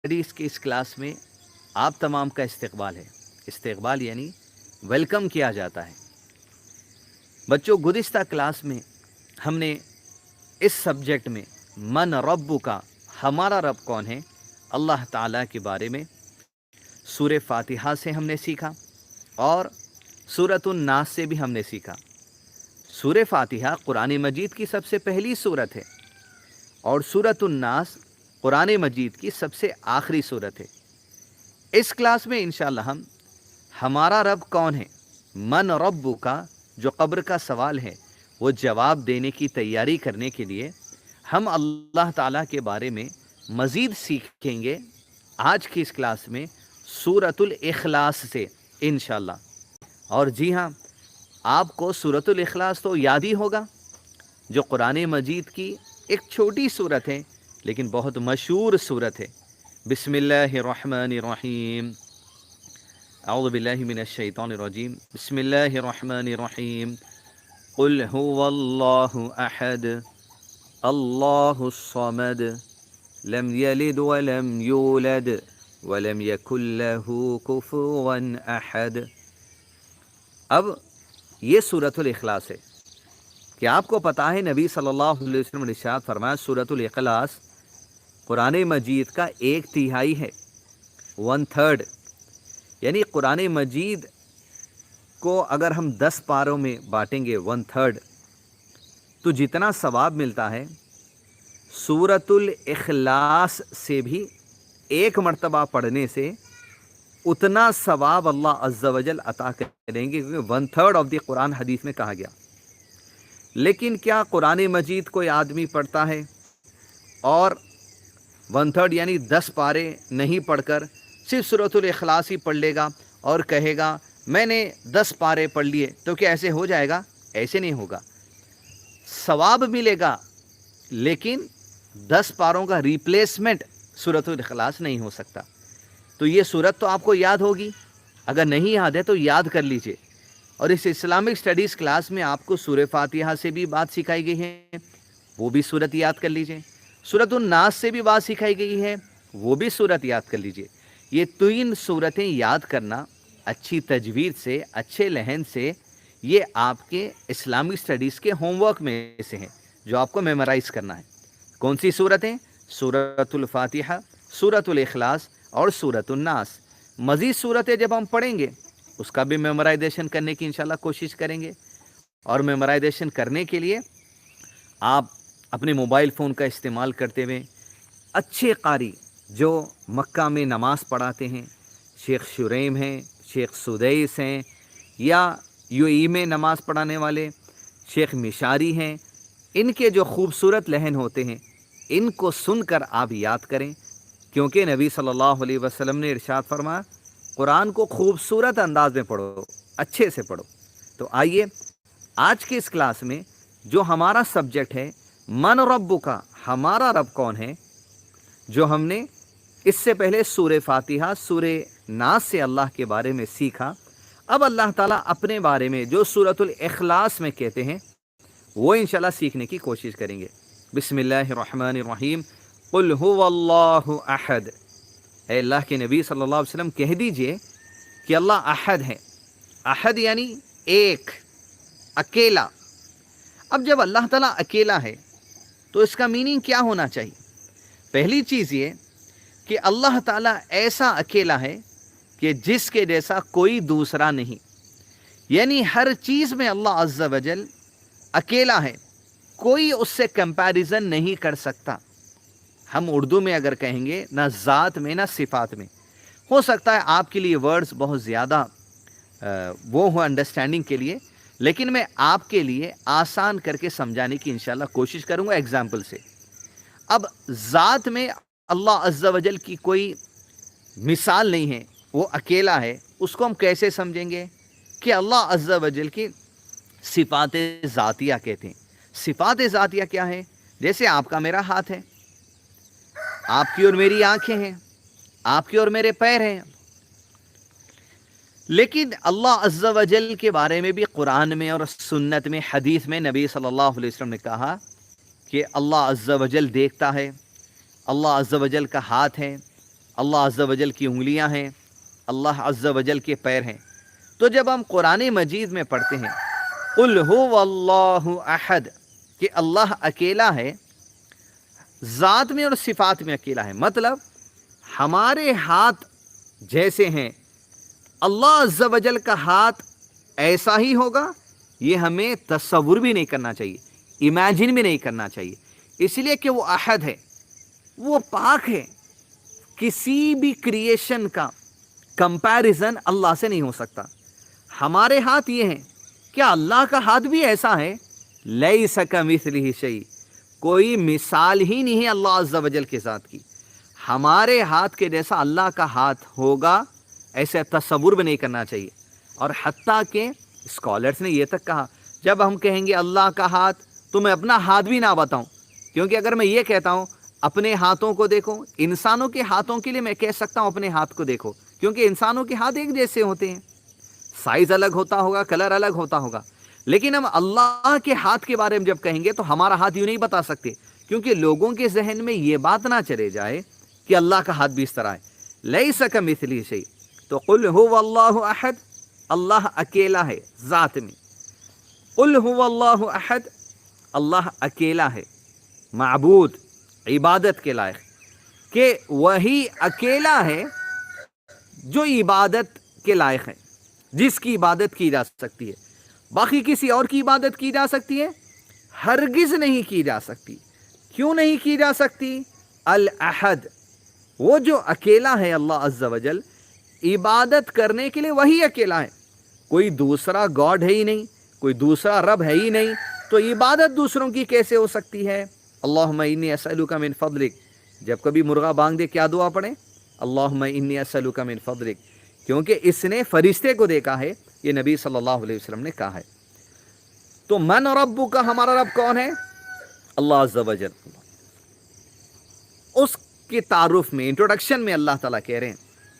Studies کی اس class میں آپ تمام کا استقبال ہے۔ استقبال یعنی ویلکم کیا جاتا ہے۔ بچوں، گزشتہ کلاس میں ہم نے اس سبجیکٹ میں من رب کا، ہمارا رب کون ہے، اللہ تعالیٰ کے بارے میں سورہ فاتحہ سے ہم نے سیکھا اور سورۃ الناس سے بھی ہم نے سیکھا۔ سورہ فاتحہ قرآن مجید کی سب سے پہلی سورت ہے اور سورۃ الناس قرآن مجید کی سب سے آخری سورت ہے۔ اس کلاس میں انشاءاللہ ہم ہمارا رب کون ہے، من رب کا جو قبر کا سوال ہے وہ جواب دینے کی تیاری کرنے کے لیے ہم اللہ تعالیٰ کے بارے میں مزید سیکھیں گے آج کی اس کلاس میں سورۃ الاخلاص سے انشاءاللہ۔ اور جی ہاں، آپ کو سورۃ الاخلاص تو یاد ہی ہوگا، جو قرآن مجید کی ایک چھوٹی سورت ہے لیکن بہت مشہور سورت ہے۔ بسم اللہ الرحمن الرحیم، اعوذ باللہ من الشیطان الرجیم، بسم اللہ الرحمن الرحیم، قل هو اللہ احد اللہ الصمد لم یلد ولم یولد ولم یکن لہ کفوا احد۔ اب یہ سورۃ الاخلاص ہے کہ آپ کو پتا ہے نبی صلی اللہ علیہ وسلم نے ارشاد فرمایا سورۃ الاخلاص قرآن مجید کا 1/3 ہے، 1/3، یعنی قرآن مجید کو اگر ہم 10 پاروں میں بانٹیں گے 1/3 تو جتنا ثواب ملتا ہے سورۃ الاخلاص سے بھی ایک مرتبہ پڑھنے سے اتنا ثواب اللہ عز و جل عطا کریں گے، کیونکہ 1/3 آف دی قرآن حدیث میں کہا گیا۔ لیکن کیا قرآن مجید کوئی آدمی پڑھتا ہے اور 1/3 یعنی 10 پارے نہیں پڑھ کر صرف سورۃ الاخلاص ہی پڑھ لے گا اور کہے گا میں نے 10 پارے پڑھ لیے، تو کیا ایسے ہو جائے گا؟ ایسے نہیں ہوگا۔ ثواب ملے گا لیکن 10 پاروں کا ریپلیسمنٹ سورۃ الاخلاص نہیں ہو سکتا۔ تو یہ سورت تو آپ کو یاد ہوگی، اگر نہیں یاد ہے تو یاد کر لیجئے۔ اور اس اسلامک سٹڈیز کلاس میں آپ کو سورہ فاتحہ سے بھی بات سکھائی گئی ہے، وہ بھی سورت یاد کر لیجئے۔ سورۃ الناس سے بھی بات سکھائی گئی ہے، وہ بھی سورت یاد کر لیجئے۔ یہ 3 سورتیں یاد کرنا اچھی تجوید سے، اچھے لہن سے، یہ آپ کے اسلامک سٹڈیز کے ہوم ورک میں سے ہیں جو آپ کو میمورائز کرنا ہے۔ کون سی سورتیں؟ سورۃ الفاتحہ، سورۃ الاخلاص اور سورۃ الناس۔ مزید صورتیں جب ہم پڑھیں گے اس کا بھی میمورائزیشن کرنے کی انشاءاللہ کوشش کریں گے، اور میمورائزیشن کرنے کے لیے آپ اپنے موبائل فون کا استعمال کرتے ہوئے اچھے قاری جو مکہ میں نماز پڑھاتے ہیں، شیخ شریم ہیں، شیخ سدیس ہیں، یا UAE میں نماز پڑھانے والے شیخ مشاری ہیں، ان کے جو خوبصورت لہن ہوتے ہیں ان کو سن کر آپ یاد کریں، کیونکہ نبی صلی اللہ علیہ وسلم نے ارشاد فرمایا قرآن کو خوبصورت انداز میں پڑھو، اچھے سے پڑھو۔ تو آئیے آج کے اس کلاس میں جو ہمارا سبجیکٹ ہے من رب کا، ہمارا رب کون ہے، جو ہم نے اس سے پہلے سورہ فاتحہ، سورہ ناس سے اللہ کے بارے میں سیکھا، اب اللہ تعالیٰ اپنے بارے میں جو سورۃ الاخلاص میں کہتے ہیں وہ انشاءاللہ سیکھنے کی کوشش کریں گے۔ بسم اللہ الرحمن الرحیم، قل هو اللہ احد۔ اے اللہ کے نبی صلی اللہ علیہ وسلم کہہ دیجئے کہ اللہ احد ہے۔ احد یعنی ایک، اکیلا۔ اب جب اللہ تعالیٰ اکیلا ہے تو اس کا میننگ کیا ہونا چاہیے؟ پہلی چیز یہ کہ اللہ تعالیٰ ایسا اکیلا ہے کہ جس کے جیسا کوئی دوسرا نہیں، یعنی ہر چیز میں اللہ عز و جل اکیلا ہے، کوئی اس سے کمپیریزن نہیں کر سکتا۔ ہم اردو میں اگر کہیں گے نہ ذات میں نہ صفات میں، ہو سکتا ہے آپ کے لیے ورڈز بہت زیادہ وہ ہو انڈرسٹینڈنگ کے لیے، لیکن میں آپ کے لیے آسان کر کے سمجھانے کی انشاءاللہ کوشش کروں گا ایگزامپل سے۔ اب ذات میں اللہ عز و جل کی کوئی مثال نہیں ہے، وہ اکیلا ہے، اس کو ہم کیسے سمجھیں گے؟ کہ اللہ عز و جل کی صفات ذاتیہ کہتے ہیں۔ صفات ذاتیہ کیا ہے؟ جیسے آپ کا میرا ہاتھ ہے، آپ کی اور میری آنکھیں ہیں، آپ کے اور میرے پیر ہیں، لیکن اللہ عز و جل کے بارے میں بھی قرآن میں اور سنت میں، حدیث میں نبی صلی اللہ علیہ وسلم نے کہا کہ اللہ عز و جل دیکھتا ہے، اللہ عز و جل کا ہاتھ ہے، اللہ عز و جل کی انگلیاں ہیں، اللہ عز و جل کے پیر ہیں۔ تو جب ہم قرآن مجید میں پڑھتے ہیں قل هو اللہ احد کہ اللہ اکیلا ہے، ذات میں اور صفات میں اکیلا ہے، مطلب ہمارے ہاتھ جیسے ہیں اللہ عز و جل کا ہاتھ ایسا ہی ہوگا، یہ ہمیں تصور بھی نہیں کرنا چاہیے، امیجن بھی نہیں کرنا چاہیے، اس لیے کہ وہ احد ہے، وہ پاک ہے، کسی بھی کریشن کا کمپیریزن اللہ سے نہیں ہو سکتا۔ ہمارے ہاتھ یہ ہیں، کیا اللہ کا ہاتھ بھی ایسا ہے؟ لیس کمثلہ شیء، کوئی مثال ہی نہیں ہے اللہ عز و جل کے ذات کی۔ ہمارے ہاتھ کے جیسا اللہ کا ہاتھ ہوگا ایسے تصور بھی نہیں کرنا چاہیے۔ اور حتیٰ کہ اسکالرس نے یہ تک کہا جب ہم کہیں گے اللہ کا ہاتھ تو میں اپنا ہاتھ بھی نہ بتاؤں، کیونکہ اگر میں یہ کہتا ہوں اپنے ہاتھوں کو دیکھو، انسانوں کے ہاتھوں کے لیے میں کہہ سکتا ہوں اپنے ہاتھ کو دیکھو، کیونکہ انسانوں کے ہاتھ ایک جیسے ہوتے ہیں، سائز الگ ہوتا ہوگا، کلر الگ ہوتا ہوگا، لیکن ہم اللہ کے ہاتھ کے بارے میں جب کہیں گے تو ہمارا ہاتھ یوں نہیں بتا سکتے، کیونکہ لوگوں کے ذہن میں یہ بات نہ چلے جائے کہ اللہ کا ہاتھ بھی اس طرح ہے۔ لیس کمثلہ شیء، تو قل هو اللہ احد، اللہ اکیلا ہے ذات میں۔ قل هو اللہ احد، اللہ اکیلا ہے، معبود عبادت کے لائق، کہ وہی اکیلا ہے جو عبادت کے لائق ہے، جس کی عبادت کی جا سکتی ہے۔ باقی کسی اور کی عبادت کی جا سکتی ہے؟ ہرگز نہیں کی جا سکتی۔ کیوں نہیں کی جا سکتی؟ الاحد، وہ جو اکیلا ہے اللہ عز و جل، عبادت کرنے کے لیے وہی اکیلا ہے، کوئی دوسرا گاڈ ہے ہی نہیں، کوئی دوسرا رب ہے ہی نہیں، تو عبادت دوسروں کی کیسے ہو سکتی ہے؟ اللہم انی اسألک من فضلک، جب کبھی مرغا بانگ دے کیا دعا پڑھیں؟ اللہم انی اسألک من فضلک، کیونکہ اس نے فرشتے کو دیکھا ہے، یہ نبی صلی اللہ علیہ وسلم نے کہا ہے۔ تو من ربک، ہمارا رب کون ہے؟ اللہ عز و جل۔ اس کے تعارف میں، انٹروڈکشن میں اللہ تعالیٰ کہہ رہے ہیں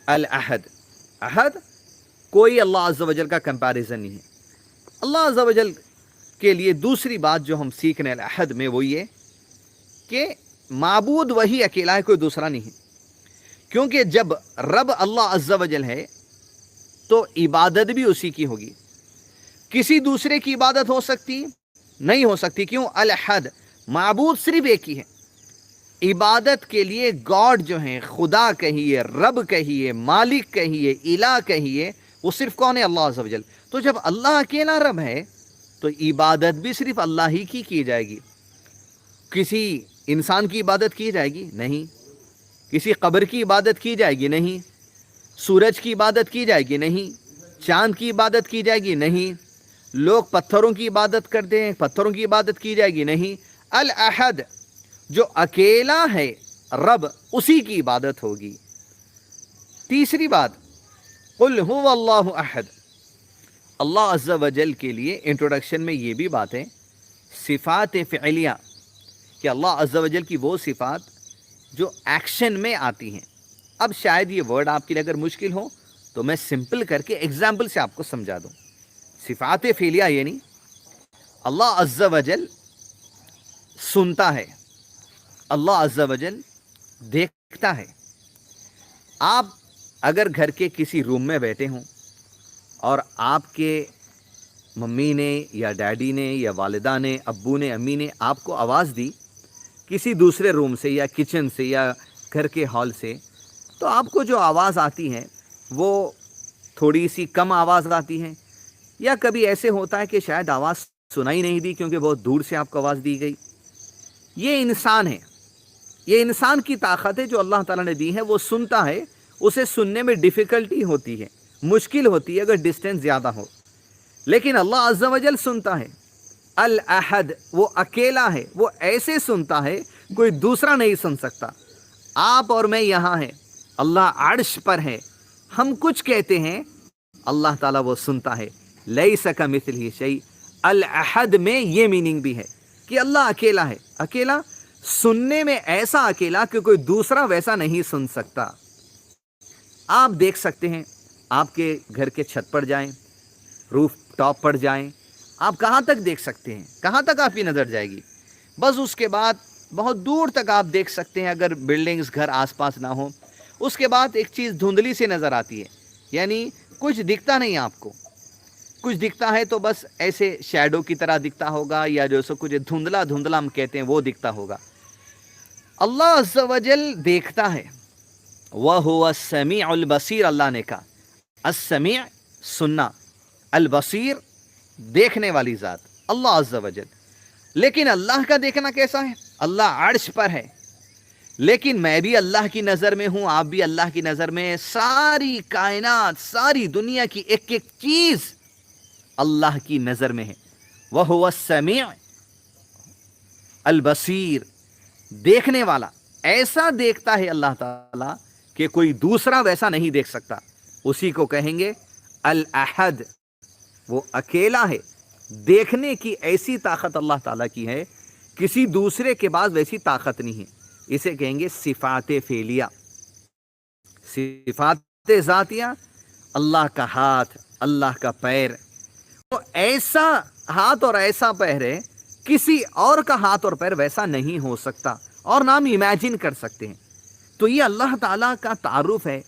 الاحد، احد، کوئی اللہ عز و جل کا کمپیریزن نہیں ہے۔ اللہ عز و جل کے لیے دوسری بات جو ہم سیکھنے الاحد میں وہ یہ کہ معبود وہی اکیلا ہے، کوئی دوسرا نہیں ہے، کیونکہ جب رب اللہ عز و جل ہے تو عبادت بھی اسی کی ہوگی، کسی دوسرے کی عبادت ہو سکتی نہیں ہو سکتی۔ کیوں؟ الاحد، معبود صرف ایک ہی ہے۔ عبادت کے لیے گاڈ جو ہیں، خدا کہیے، رب کہیے، مالک کہیے، الہ کہیے، وہ صرف کون ہے؟ اللہ عز و جل۔ تو جب اللہ اکیلا رب ہے تو عبادت بھی صرف اللہ ہی کی جائے گی۔ کسی انسان کی عبادت کی جائے گی؟ نہیں۔ کسی قبر کی عبادت کی جائے گی؟ نہیں۔ سورج کی عبادت کی جائے گی؟ نہیں۔ چاند کی عبادت کی جائے گی؟ نہیں۔ لوگ پتھروں کی عبادت کرتے ہیں، پتھروں کی عبادت کی جائے گی؟ نہیں۔ الاحد، جو اکیلا ہے رب، اسی کی عبادت ہوگی۔ تیسری بات، قل هو اللہ احد، اللہ عز و جل کے لیے انٹروڈکشن میں یہ بھی بات ہے، صفات فعلیہ، کہ اللہ عز و جل کی وہ صفات جو ایکشن میں آتی ہیں۔ اب شاید یہ ورڈ آپ کے لیے اگر مشکل ہو تو میں سمپل کر کے ایگزامپل سے آپ کو سمجھا دوں۔ صفات فعلیہ یعنی اللہ عز و جل سنتا ہے، اللہ عز و جل دیکھتا ہے۔ آپ اگر گھر کے کسی روم میں بیٹھے ہوں اور آپ کے ممی نے یا ڈیڈی نے یا والدہ نے، ابو نے، امی نے آپ کو آواز دی کسی دوسرے روم سے یا کچن سے یا گھر کے ہال سے، تو آپ کو جو آواز آتی ہے وہ تھوڑی سی کم آواز آتی ہے، یا کبھی ایسے ہوتا ہے کہ شاید آواز سنائی نہیں دی کیونکہ بہت دور سے آپ کو آواز دی گئی۔ یہ انسان ہے، یہ انسان کی طاقت ہے جو اللہ تعالیٰ نے دی ہے، وہ سنتا ہے، اسے سننے میں ڈیفیکلٹی ہوتی ہے، مشکل ہوتی ہے اگر ڈسٹینس زیادہ ہو، لیکن اللہ عز و جل سنتا ہے۔ الاحد، وہ اکیلا ہے، وہ ایسے سنتا ہے کوئی دوسرا نہیں سن سکتا۔ آپ اور میں یہاں ہیں، اللہ عرش پر ہے، ہم کچھ کہتے ہیں، اللہ تعالیٰ وہ سنتا ہے۔ لیس کمثلہ شیء، الاحد میں یہ میننگ بھی ہے کہ اللہ اکیلا ہے، اکیلا سننے میں، ایسا اکیلا کہ کوئی دوسرا ویسا نہیں سن سکتا۔ آپ دیکھ سکتے ہیں، آپ کے گھر کے چھت پر جائیں، روف ٹاپ پر جائیں، آپ کہاں تک دیکھ سکتے ہیں؟ کہاں تک آپ کی نظر جائے گی؟ بس اس کے بعد بہت دور تک آپ دیکھ سکتے ہیں، اگر بلڈنگز، گھر آس پاس نہ ہوں، اس کے بعد ایک چیز دھندلی سے نظر آتی ہے، یعنی کچھ دکھتا نہیں آپ کو، کچھ دکھتا ہے تو بس ایسے شیڈو کی طرح دکھتا ہوگا، یا جو سو کچھ دھندلا دھندلا ہم کہتے ہیں وہ دکھتا ہوگا۔ اللہ عز و جل دیکھتا ہے، وَهُوَ السَّمِيعُ الْبَصِيرُ، اللہ نے کہا السمیع سننا، البصیر دیکھنے والی ذات اللہ عز و جل۔ لیکن اللہ کا دیکھنا کیسا ہے؟ اللہ عرش پر ہے، لیکن میں بھی اللہ کی نظر میں ہوں، آپ بھی اللہ کی نظر میں، ساری کائنات، ساری دنیا کی ایک ایک چیز اللہ کی نظر میں ہے۔ وَهُوَ السَّمِيعُ البصیر، دیکھنے والا، ایسا دیکھتا ہے اللہ تعالیٰ کہ کوئی دوسرا ویسا نہیں دیکھ سکتا۔ اسی کو کہیں گے الاحد، وہ اکیلا ہے، دیکھنے کی ایسی طاقت اللہ تعالیٰ کی ہے، کسی دوسرے کے بعد ویسی طاقت نہیں ہے۔ اسے کہیں گے صفات فعلیہ۔ صفات ذاتیہ، اللہ کا ہاتھ، اللہ کا پیر، تو ایسا ہاتھ اور ایسا پیر ہے، کسی اور کا ہاتھ اور پیر ویسا نہیں ہو سکتا، اور نہ ہم امیجن کر سکتے ہیں۔ تو یہ اللہ تعالیٰ کا تعارف ہے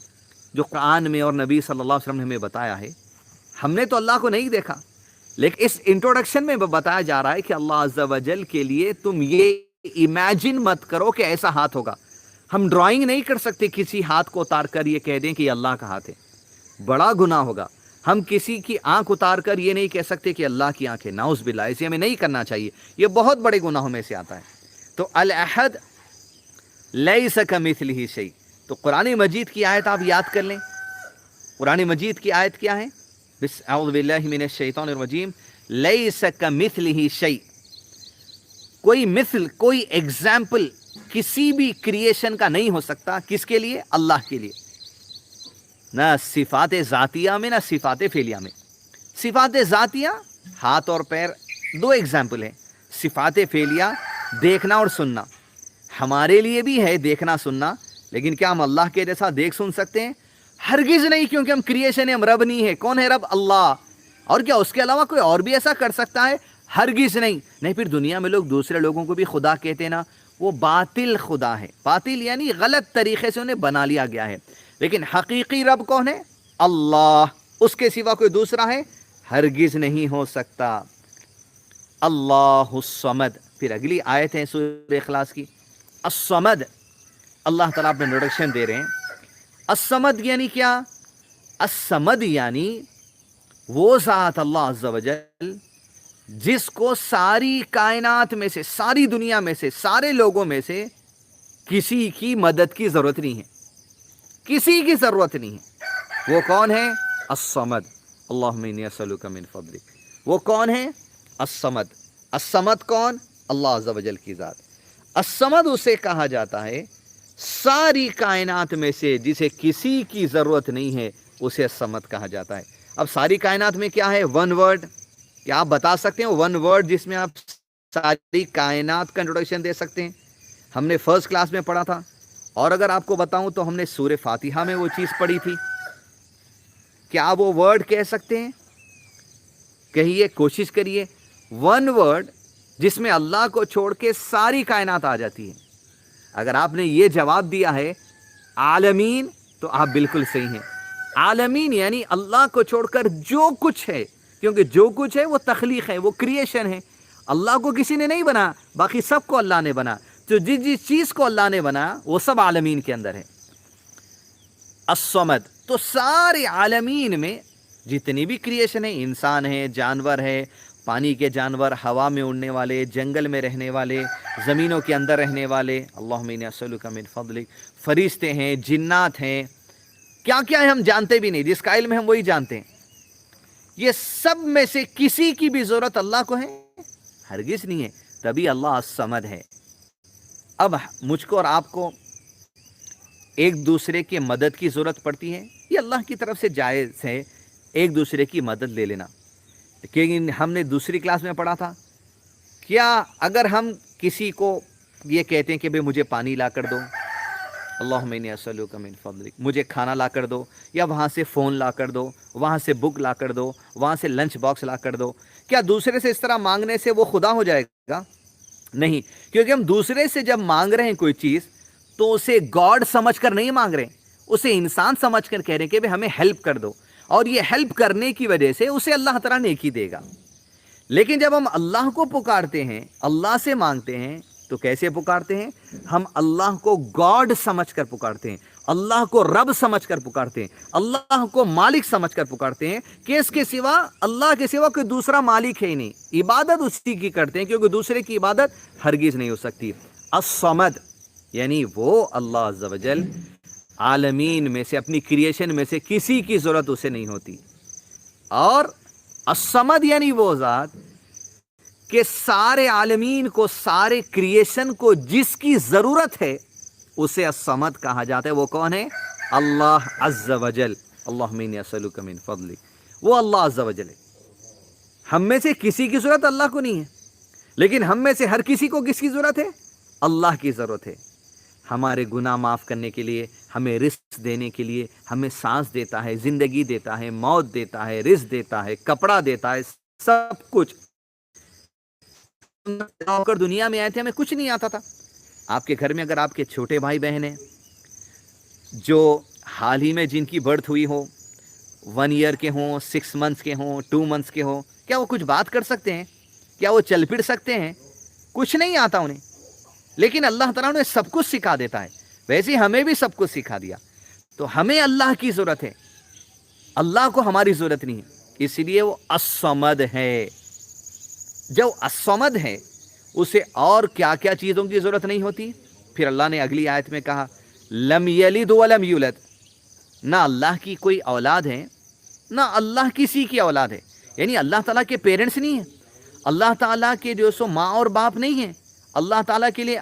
جو قرآن میں اور نبی صلی اللہ علیہ وسلم نے ہمیں بتایا ہے۔ ہم نے تو اللہ کو نہیں دیکھا، لیکن اس انٹروڈکشن میں بتایا جا رہا ہے کہ اللہ عز و جل کے لیے تم یہ امیجن مت کرو کہ ایسا ہاتھ ہوگا۔ ہم ڈرائنگ نہیں کر سکتے کسی ہاتھ کو اتار کر یہ کہہ دیں کہ یہ اللہ کا ہاتھ ہے، بڑا گناہ ہوگا۔ ہم کسی کی آنکھ اتار کر یہ نہیں کہہ سکتے کہ اللہ کی آنکھ ہے، نعوذ باللہ، اسے ہمیں نہیں کرنا چاہیے، یہ بہت بڑے گناہوں میں سے آتا ہے۔ تو الاحد لیس کمثلہ شیء، تو قرآن مجید کی آیت آپ یاد کر لیں۔ قرآن مجید کی آیت کیا ہے؟ اعوذ باللہ من الشیطان الرجیم، لیس کمثلہ شیء، کوئی مثل، کوئی ایگزامپل کسی بھی کریشن کا نہیں ہو سکتا۔ کس کے لیے؟ اللہ کے لیے، نہ صفات ذاتیہ میں نہ صفات فعلیہ میں۔ صفات ذاتیہ ہاتھ اور پیر، دو ایگزامپل ہیں۔ صفات فعلیہ دیکھنا اور سننا، ہمارے لیے بھی ہے دیکھنا سننا، لیکن کیا ہم اللہ کے جیسا دیکھ سن سکتے ہیں؟ ہرگز نہیں، کیونکہ ہم کریشن ہیں، ہم رب نہیں ہے۔ کون ہے رب؟ اللہ۔ اور کیا اس کے علاوہ کوئی اور بھی ایسا کر سکتا ہے؟ ہرگز نہیں۔ نہیں، پھر دنیا میں لوگ دوسرے لوگوں کو بھی خدا کہتے ہیں نا، وہ باطل خدا ہے۔ باطل یعنی غلط طریقے سے انہیں بنا لیا گیا ہے، لیکن حقیقی رب کون ہے؟ اللہ۔ اس کے سوا کوئی دوسرا ہے؟ ہرگز نہیں ہو سکتا۔ اللہ الصمد۔ پھر اگلی آیت ہے سورہ اخلاص کی، الصمد۔ اللہ تعالیٰ اپنے انٹروڈکشن دے رہے ہیں۔ الصمد یعنی کیا؟ الصمد یعنی وہ ذات اللہ عز و جل جس کو ساری کائنات میں سے، ساری دنیا میں سے، سارے لوگوں میں سے کسی کی مدد کی ضرورت نہیں ہے، کسی کی ضرورت نہیں ہے۔ وہ کون ہے؟ الصمد۔ اللہم انی اسألک من فضلک۔ وہ کون ہے؟ الصمد۔ الصمد کون؟ اللہ عز و جل کی ذات۔ الصمد اسے کہا جاتا ہے ساری کائنات میں سے جسے کسی کی ضرورت نہیں ہے، اسے الصمد کہا جاتا ہے۔ اب ساری کائنات میں کیا ہے؟ One word. کیا آپ بتا سکتے ہیں ون ورڈ جس میں آپ ساری کائنات کا انٹروڈکشن دے سکتے ہیں؟ ہم نے فرسٹ کلاس میں پڑھا تھا، اور اگر آپ کو بتاؤں تو ہم نے سورہ فاتحہ میں وہ چیز پڑھی تھی۔ کیا آپ وہ ورڈ کہہ سکتے ہیں؟ کہیے، کوشش کریے۔ ون ورڈ جس میں اللہ کو چھوڑ کے ساری کائنات آ جاتی ہے۔ اگر آپ نے یہ جواب دیا ہے عالمین، تو آپ بالکل صحیح ہیں۔ عالمین یعنی اللہ کو چھوڑ کر جو کچھ ہے، کیونکہ جو کچھ ہے وہ تخلیق ہے، وہ کریشن ہے۔ اللہ کو کسی نے نہیں بنا، باقی سب کو اللہ نے بنا۔ تو جس جس چیز کو اللہ نے بنا وہ سب عالمین کے اندر ہے۔ الصمد، تو سارے عالمین میں جتنی بھی کریشن ہے، انسان ہے، جانور ہے، پانی کے جانور، ہوا میں اڑنے والے، جنگل میں رہنے والے، زمینوں کے اندر رہنے والے، اللہم انی اسألک من فضلک، فرشتے ہیں، جنات ہیں، کیا کیا ہے ہم جانتے بھی نہیں، جس کا علم ہے ہم وہی جانتے ہیں۔ یہ سب میں سے کسی کی بھی ضرورت اللہ کو ہے؟ ہرگز نہیں ہے، تبھی اللہ الصمد ہے۔ اب مجھ کو اور آپ کو ایک دوسرے کی مدد کی ضرورت پڑتی ہے، یہ اللہ کی طرف سے جائز ہے ایک دوسرے کی مدد لے لینا۔ لیکن ہم نے دوسری کلاس میں پڑھا تھا، کیا اگر ہم کسی کو یہ کہتے ہیں کہ بھئی مجھے پانی لا کر دو، اللہم انی اسألک من فضلک، مجھے کھانا لا کر دو، یا وہاں سے فون لا کر دو، وہاں سے بک لا کر دو، وہاں سے لنچ باکس لا کر دو، کیا دوسرے سے اس طرح مانگنے سے وہ خدا ہو جائے گا؟ نہیں، کیونکہ ہم دوسرے سے جب مانگ رہے ہیں کوئی چیز تو اسے گاڈ سمجھ کر نہیں مانگ رہے ہیں، اسے انسان سمجھ کر کہہ رہے ہیں کہ ہمیں ہیلپ کر دو، اور یہ ہیلپ کرنے کی وجہ سے اسے اللہ تعالیٰ نیکی دے گا۔ لیکن جب ہم اللہ کو پکارتے ہیں، اللہ سے مانگتے ہیں، تو کیسے پکارتے ہیں؟ ہم اللہ کو گاڈ سمجھ کر پکارتے ہیں، اللہ کو رب سمجھ کر پکارتے ہیں، اللہ کو مالک سمجھ کر پکارتے ہیں کہ اس کے سوا، اللہ کے سوا کوئی دوسرا مالک ہے ہی نہیں۔ عبادت اسی کی کرتے ہیں، کیونکہ دوسرے کی عبادت ہرگز نہیں ہو سکتی۔ الصمد یعنی وہ اللہ عز و جل عالمین میں سے، اپنی کریشن میں سے کسی کی ضرورت اسے نہیں ہوتی، اور الصمد یعنی وہ ذات کہ سارے عالمین کو، سارے کریشن کو جس کی ضرورت ہے اسے الصمد کہا جاتا ہے۔ وہ کون ہے؟ اللہ عز و جل۔ اللہم انی اسألک من فضلک، وہ اللہ عز و جل ہے۔ ہم میں سے کسی کی ضرورت اللہ کو نہیں ہے، لیکن ہم میں سے ہر کسی کو کس کی ضرورت ہے؟ اللہ کی ضرورت ہے۔ ہمارے گناہ معاف کرنے کے لیے، ہمیں رزق دینے کے لیے، ہمیں سانس دیتا ہے، زندگی دیتا ہے، موت دیتا ہے، رزق دیتا ہے، کپڑا دیتا ہے، سب کچھ۔ دنیا میں آئے تھے ہمیں کچھ نہیں آتا تھا۔ آپ کے گھر میں اگر آپ کے چھوٹے بھائی بہن ہیں جو حال ہی میں جن کی برتھ ہوئی ہو، 1 ایئر کے ہوں، 6 منتھس کے ہوں، 2 منتھس کے ہوں، کیا وہ کچھ بات کر سکتے ہیں؟ کیا وہ چل پھر سکتے ہیں؟ کچھ نہیں آتا انہیں، لیکن اللہ تعالیٰ نے سب کچھ سکھا دیتا ہے۔ ویسے ہمیں بھی سب کچھ سکھا دیا، تو ہمیں اللہ کی ضرورت ہے، اللہ کو ہماری ضرورت نہیں ہے، اس لیے وہ الصمد ہے۔ جو الصمد ہے اسے اور کیا کیا چیزوں کی ضرورت نہیں ہوتی؟ پھر اللہ نے اگلی آیت میں کہا لم یلد ولم یولد، نہ اللہ کی کوئی اولاد ہے، نہ اللہ کسی کی اولاد ہے، یعنی اللہ تعالیٰ کے پیرنٹس نہیں ہیں، اللہ تعالیٰ کے جو سو ماں اور باپ نہیں ہیں، اللہ تعالیٰ کے لیے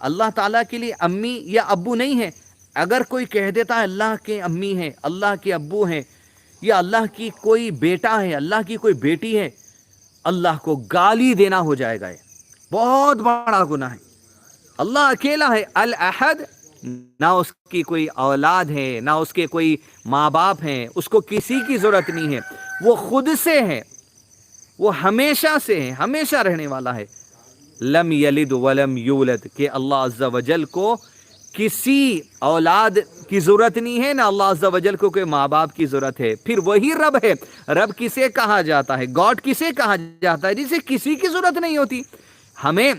اللہ تعالیٰ کے لیے امی یا ابو نہیں ہے۔ اگر کوئی کہہ دیتا ہے اللہ کے امی ہیں، اللہ کے ابو ہیں، یا اللہ کی کوئی بیٹا ہے، اللہ کی کوئی بیٹی ہے، اللہ کو گالی دینا ہو جائے گا، بہت بڑا گناہ ہے۔ اللہ اکیلا ہے الاحد، نہ اس کی کوئی اولاد ہے، نہ اس کے کوئی ماں باپ ہیں، اس کو کسی کی ضرورت نہیں ہے، وہ خود سے ہے، وہ ہمیشہ سے ہے، ہمیشہ رہنے والا ہے۔ لم یلد ولم یولد، کہ اللہ عز و جل کو کسی اولاد کی ضرورت نہیں ہے، نہ اللہ عز و جل کو کوئی ماں باپ کی ضرورت ہے۔ پھر وہی رب ہے۔ رب کسے کہا جاتا ہے؟ گاڈ کسے کہا جاتا ہے؟ جسے کسی کی ضرورت نہیں ہوتی۔ ہمیں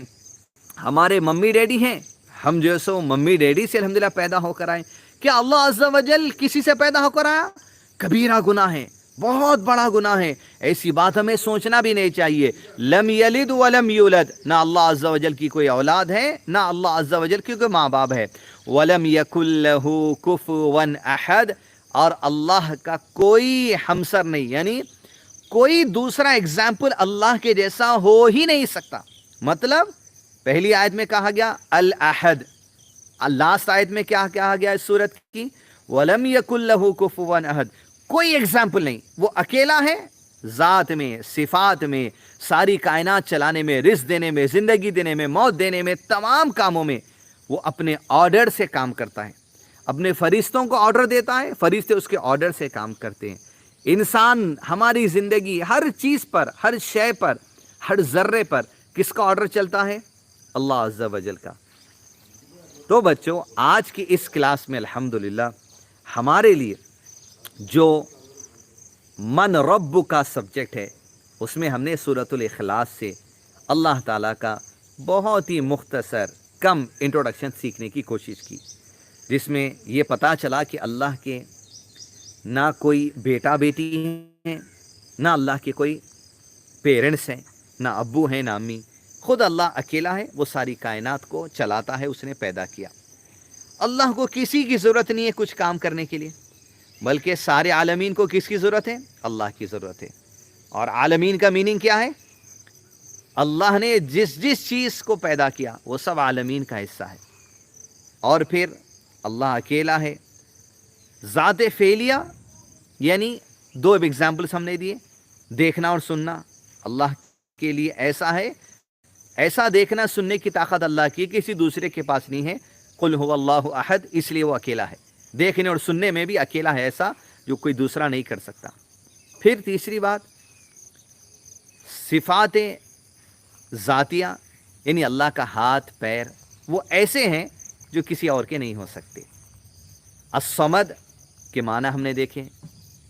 ہمارے ممی ڈیڈی ہیں، ہم جو سو ممی ڈیڈی سے الحمدللہ پیدا ہو کر آئے۔ کیا اللہ عز و جل کسی سے پیدا ہو کر آیا؟ کبیرہ گناہ ہے، بہت بڑا گناہ ہے، ایسی بات ہمیں سوچنا بھی نہیں چاہیے۔ لم یلد ولم یولد، نہ اللہ عز و جل کی کوئی اولاد ہے، نہ اللہ عز و جل کی کوئی ماں باپ ہے۔ ولم یکن لہ کفوا احد، اور اللہ کا کوئی ہمسر نہیں، یعنی کوئی دوسرا ایگزامپل اللہ کے جیسا ہو ہی نہیں سکتا۔ مطلب پہلی آیت میں کہا گیا الاحد، لاسٹ آیت میں کیا کہا گیا اس سورت کی؟ ولم یکن لہ کفوا احد، کوئی ایگزامپل نہیں۔ وہ اکیلا ہے، ذات میں، صفات میں، ساری کائنات چلانے میں، رزق دینے میں، زندگی دینے میں، موت دینے میں، تمام کاموں میں وہ اپنے آرڈر سے کام کرتا ہے، اپنے فرشتوں کو آرڈر دیتا ہے، فرشتے اس کے آرڈر سے کام کرتے ہیں۔ انسان ہماری زندگی ہر چیز پر، ہر شے پر، ہر ذرے پر کس کا آرڈر چلتا ہے؟ اللہ عز و جل کا۔ تو بچوں، آج کی اس کلاس میں الحمدللہ ہمارے لیے جو من رب کا سبجیکٹ ہے، اس میں ہم نے سورۃ الاخلاص سے اللہ تعالیٰ کا بہت ہی مختصر کم انٹروڈکشن سیکھنے کی کوشش کی، جس میں یہ پتہ چلا کہ اللہ کے نہ کوئی بیٹا بیٹی ہیں، نہ اللہ کے کوئی پیرنٹس ہیں، نہ ابو ہیں، نہ امی، خود اللہ اکیلا ہے، وہ ساری کائنات کو چلاتا ہے، اس نے پیدا کیا۔ اللہ کو کسی کی ضرورت نہیں ہے کچھ کام کرنے کے لیے، بلکہ سارے عالمین کو کس کی ضرورت ہے؟ اللہ کی ضرورت ہے۔ اور عالمین کا میننگ کیا ہے؟ اللہ نے جس جس چیز کو پیدا کیا وہ سب عالمین کا حصہ ہے۔ اور پھر اللہ اکیلا ہے۔ ذات فعلیہ یعنی 2 ایگزامپلس ہم نے دیے، دیکھنا اور سننا اللہ کے لیے ایسا ہے، ایسا دیکھنا سننے کی طاقت اللہ کی کسی دوسرے کے پاس نہیں ہے۔ قل هو اللہ احد، اس لیے وہ اکیلا ہے، دیکھنے اور سننے میں بھی اکیلا ہے، ایسا جو کوئی دوسرا نہیں کر سکتا۔ پھر تیسری بات، صفات ذاتیہ یعنی اللہ کا ہاتھ، پیر، وہ ایسے ہیں جو کسی اور کے نہیں ہو سکتے۔ الصمد کے معنی ہم نے دیکھے،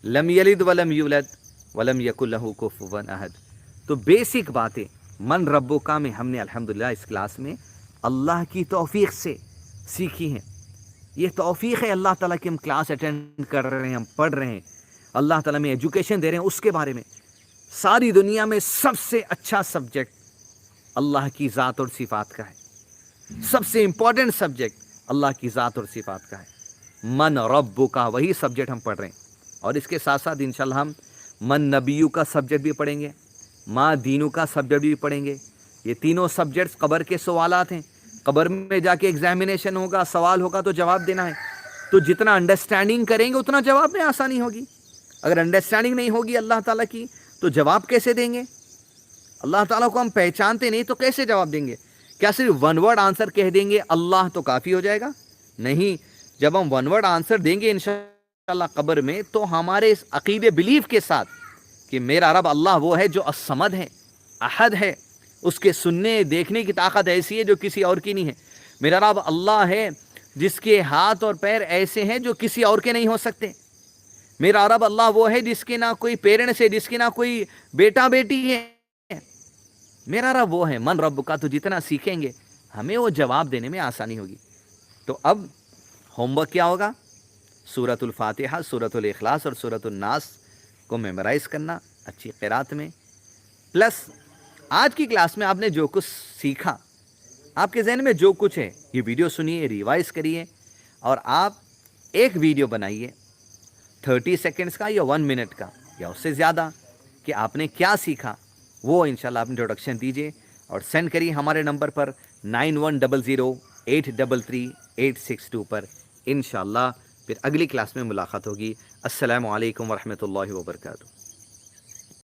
لم یلد ولم یولد ولم یکن لہ کفوا احد. تو بیسک باتیں من ربک میں ہم نے الحمدللہ اس کلاس میں اللہ کی توفیق سے سیکھی ہیں. یہ توفیق ہے اللہ تعالیٰ کی، ہم کلاس اٹینڈ کر رہے ہیں، ہم پڑھ رہے ہیں، اللہ تعالیٰ میں ایجوکیشن دے رہے ہیں. اس کے بارے میں ساری دنیا میں سب سے اچھا سبجیکٹ اللہ کی ذات اور صفات کا ہے. سب سے امپورٹنٹ سبجیکٹ اللہ کی ذات اور صفات کا ہے. من ربک کا وہی سبجیکٹ ہم پڑھ رہے ہیں. اور اس کے ساتھ ساتھ انشاءاللہ ہم من نبیو کا سبجیکٹ بھی پڑھیں گے، ما دینو کا سبجیکٹ بھی پڑھیں گے. یہ تینوں سبجیکٹس قبر کے سوالات ہیں. قبر میں جا کے ایگزامینیشن ہوگا، سوال ہوگا تو جواب دینا ہے. تو جتنا انڈرسٹینڈنگ کریں گے اتنا جواب میں آسانی ہوگی. اگر انڈرسٹینڈنگ نہیں ہوگی اللہ تعالیٰ کی تو جواب کیسے دیں گے؟ اللہ تعالیٰ کو ہم پہچانتے نہیں تو کیسے جواب دیں گے؟ کیا صرف ون ورڈ آنسر کہہ دیں گے اللہ تو کافی ہو جائے گا؟ نہیں. جب ہم ون ورڈ آنسر دیں گے انشاءاللہ قبر میں تو ہمارے اس عقیدے بلیف کے ساتھ کہ میرا رب اللہ وہ ہے جو الصمد ہے، احد ہے، اس کے سننے دیکھنے کی طاقت ایسی ہے جو کسی اور کی نہیں ہے. میرا رب اللہ ہے جس کے ہاتھ اور پیر ایسے ہیں جو کسی اور کے نہیں ہو سکتے. میرا رب اللہ وہ ہے جس کے نہ کوئی پیرنٹس ہے، جس کے نہ کوئی بیٹا بیٹی ہے. میرا رب وہ ہے. من رب کا تو جتنا سیکھیں گے ہمیں وہ جواب دینے میں آسانی ہوگی. تو اب ہوم ورک کیا ہوگا؟ سورۃ الفاتحہ، سورۃ الاخلاص اور سورۃ الناس کو میمورائز کرنا اچھی قرات میں، پلس آج کی کلاس میں آپ نے جو کچھ سیکھا، آپ کے ذہن میں جو کچھ ہے یہ ویڈیو سنیے، ریوائز کریے، اور آپ ایک ویڈیو بنائیے 30 سیکنڈز کا یا 1 منٹ کا یا اس سے زیادہ کہ آپ نے کیا سیکھا. وہ انشاءاللہ آپ انٹروڈکشن دیجیے اور سینڈ کریے ہمارے نمبر پر 9100833862 پر. انشاءاللہ پھر اگلی کلاس میں ملاقات ہوگی. السلام علیکم ورحمۃ اللہ وبرکاتہ.